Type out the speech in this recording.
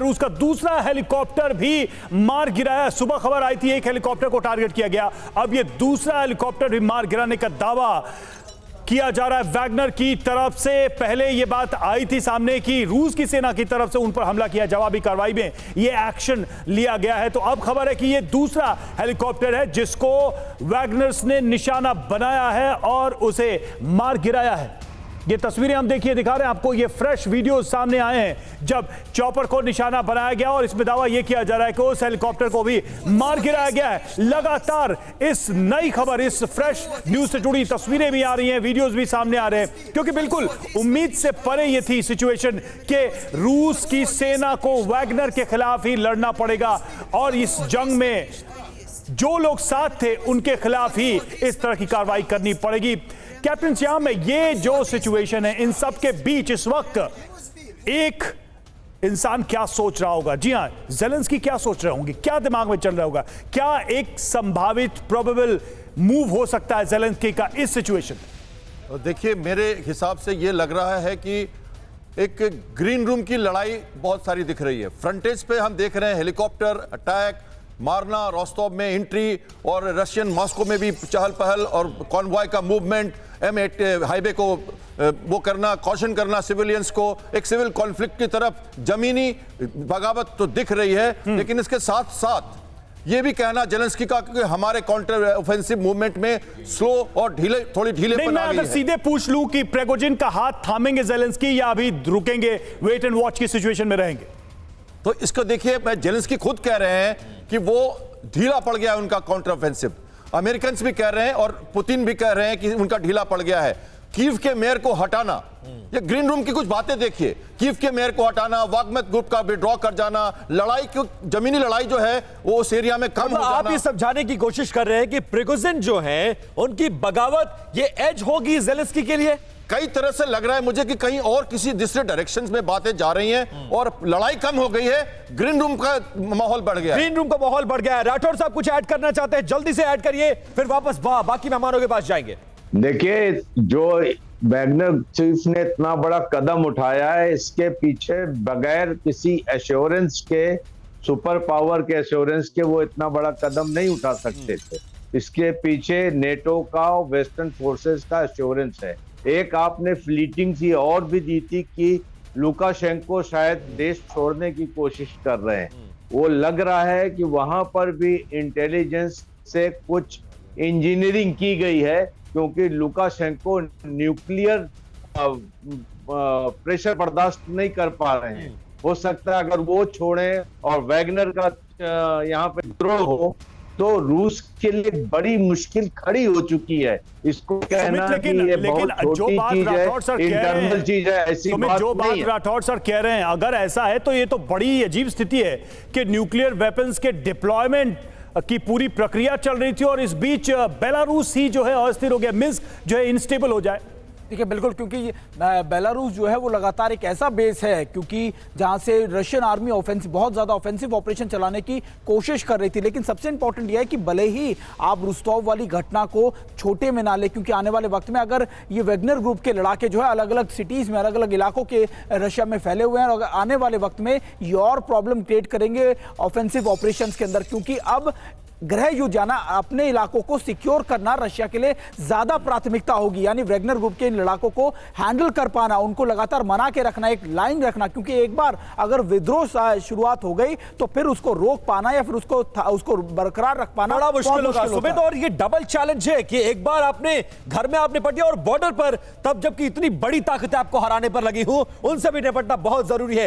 रूस का दूसरा हेलीकॉप्टर भी मार गिराया। सुबह खबर आई थी एक हेलीकॉप्टर को टारगेट किया गया, अब यह दूसरा हेलीकॉप्टर भी मार गिराने का दावा किया जा रहा है वैगनर की तरफ से। पहले यह बात आई थी सामने कि रूस की सेना की तरफ से उन पर हमला किया, जवाबी कार्रवाई में यह एक्शन लिया गया है। तो अब खबर है कि यह दूसरा हेलीकॉप्टर है जिसको वैगनर्स ने निशाना बनाया है और उसे मार गिराया है। ये तस्वीरें हम देखिए दिखा रहे हैं आपको, ये फ्रेश वीडियो सामने आए हैं जब चॉपर को निशाना बनाया गया और इसमें दावा यह किया जा रहा है कि उस हेलीकॉप्टर को भी मार गिराया गया है। लगातार इस नई खबर, इस फ्रेश न्यूज से जुड़ी तस्वीरें भी आ रही हैं, वीडियोस भी सामने आ रहे हैं, क्योंकि बिल्कुल उम्मीद से परे यह थी सिचुएशन कि रूस की सेना को वैगनर के खिलाफ ही लड़ना पड़ेगा और इस जंग में जो लोग साथ थे उनके खिलाफ ही इस तरह की कार्रवाई करनी पड़ेगी। कैप्टन श्याम, में ये जो सिचुएशन है, इन सब के बीच इस वक्त एक इंसान क्या सोच रहा होगा? जी हां, ज़ेलेंस्की क्या सोच रहे होंगे, क्या दिमाग में चल रहा होगा? क्या एक संभावित प्रोबेबल मूव हो सकता है ज़ेलेंस्की का इस सिचुएशन में? देखिए, मेरे हिसाब से यह लग रहा है कि एक ग्रीन रूम की लड़ाई बहुत सारी दिख रही है। फ्रंटेज पे हम देख रहे हैं हेलीकॉप्टर अटैक, मारना, रोस्टोव में एंट्री और रशियन मॉस्को में भी चहल पहल और कॉन्वॉय का मूवमेंट, M8 हाईवे को वो करना, कॉशन करना सिविलियंस को, एक सिविल कॉन्फ्लिक्ट की तरफ जमीनी बगावत तो दिख रही है। लेकिन इसके साथ साथ ये भी कहना ज़ेलेंस्की का कि हमारे काउंटर ऑफेंसिव मूवमेंट में स्लो और थोड़ी ढीलेपन आ गई है। अगर सीधे पूछ लूं कि प्रिगोजिन का हाथ थामेंगे ज़ेलेंस्की या अभी रुकेंगे, वेट एंड वॉच की सिचुएशन में रहेंगे? तो इसको देखिए, ज़ेलेंस्की खुद कह रहे हैं कि वो ढीला पड़ गया है उनका काउंटर ऑफेंसिव। अमेरिकन भी कह रहे हैं और पुतिन भी कह रहे हैं कि उनका ढीला पड़ गया है। कीव के मेयर को हटाना, ये ग्रीन रूम की कुछ बातें देखिए, कीव के मेयर को हटाना, वाग्नेर ग्रुप का विड्रॉ कर जाना, लड़ाई क्यों, जमीनी लड़ाई जो है वो उस एरिया में कम हो जाना। आप ये समझाने की कोशिश कर रहे हैं कि प्रिगोजिन जो है उनकी बगावत ये एज होगी ज़ेलेंस्की के लिए? कई तरह से लग रहा है मुझे कि कहीं और किसी दूसरे डायरेक्शंस में बातें जा रही हैं और लड़ाई कम हो गई है, ग्रीन रूम का माहौल बढ़ गया है। ग्रीन रूम का माहौल बढ़ गया है। राठौर साहब कुछ ऐड करना चाहते हैं, जल्दी से ऐड करिए, फिर वापस बाकी मेहमानों के पास जाएंगे। देखिए, जो वैगनर चीफ ने इतना बड़ा कदम उठाया है, इसके पीछे बगैर किसी एश्योरेंस के, सुपर पावर के एश्योरेंस के वो इतना बड़ा कदम नहीं उठा सकते थे। इसके पीछे नेटो का, वेस्टर्न फोर्सेस का एश्योरेंस है। एक आपने फ्लीटिंग सी और भी दी थी कि लुकाशेंको शायद देश छोड़ने की कोशिश कर रहे हैं। वो लग रहा है कि वहां पर भी इंटेलिजेंस से कुछ इंजीनियरिंग की गई है, क्योंकि लुकाशेंको न्यूक्लियर प्रेशर बर्दाश्त नहीं कर पा रहे हैं। हो सकता है अगर वो छोड़े और वैगनर का यहाँ पे विद्रोह हो तो रूस के लिए बड़ी मुश्किल खड़ी हो चुकी है। इसको कहना कि ये बहुत छोटी चीज है, इंटरनल चीज है, ऐसी बात जो बात नहीं है। राठौर सर कह रहे हैं, अगर ऐसा है तो ये तो बड़ी अजीब स्थिति है कि न्यूक्लियर वेपन्स के डिप्लॉयमेंट की पूरी प्रक्रिया चल रही थी और इस बीच बेलारूस ही जो है अस्थिर हो गया, मिन्स्क जो है इनस्टेबल हो जाए। ठीक है, बिल्कुल, क्योंकि बेलारूस जो है वो लगातार एक ऐसा बेस है क्योंकि जहां से रशियन आर्मी ऑफेंसिव, बहुत ज्यादा ऑफेंसिव ऑपरेशन चलाने की कोशिश कर रही थी। लेकिन सबसे इंपॉर्टेंट यह है कि भले ही आप रुस्तोव वाली घटना को छोटे में ना ले, क्योंकि आने वाले वक्त में अगर ये वैगनर ग्रुप के लड़ाके जो है अलग अलग सिटीज में, अलग अलग इलाकों के रशिया में फैले हुए हैं और आने वाले वक्त में ये और प्रॉब्लम क्रिएट करेंगे ऑफेंसिव ऑपरेशंस के अंदर, क्योंकि अब गृह युद्ध जाना, अपने इलाकों को सिक्योर करना रशिया के लिए ज्यादा प्राथमिकता होगी। यानी वैगनर ग्रुप के इन लड़ाकों को हैंडल कर पाना, उनको लगातार मना के रखना, एक लाइन रखना, क्योंकि एक बार अगर विद्रोह शुरुआत हो गई तो फिर उसको रोक पाना या फिर उसको बरकरार रख पाना बड़ा मुश्किल होगा। सुमित, और ये डबल चैलेंज है कि एक बार आपने घर में आपने पटिया और बॉर्डर पर, तब जबकि इतनी बड़ी ताकतें आपको हराने पर लगी हो, उनसे भी निपटना बहुत जरूरी है।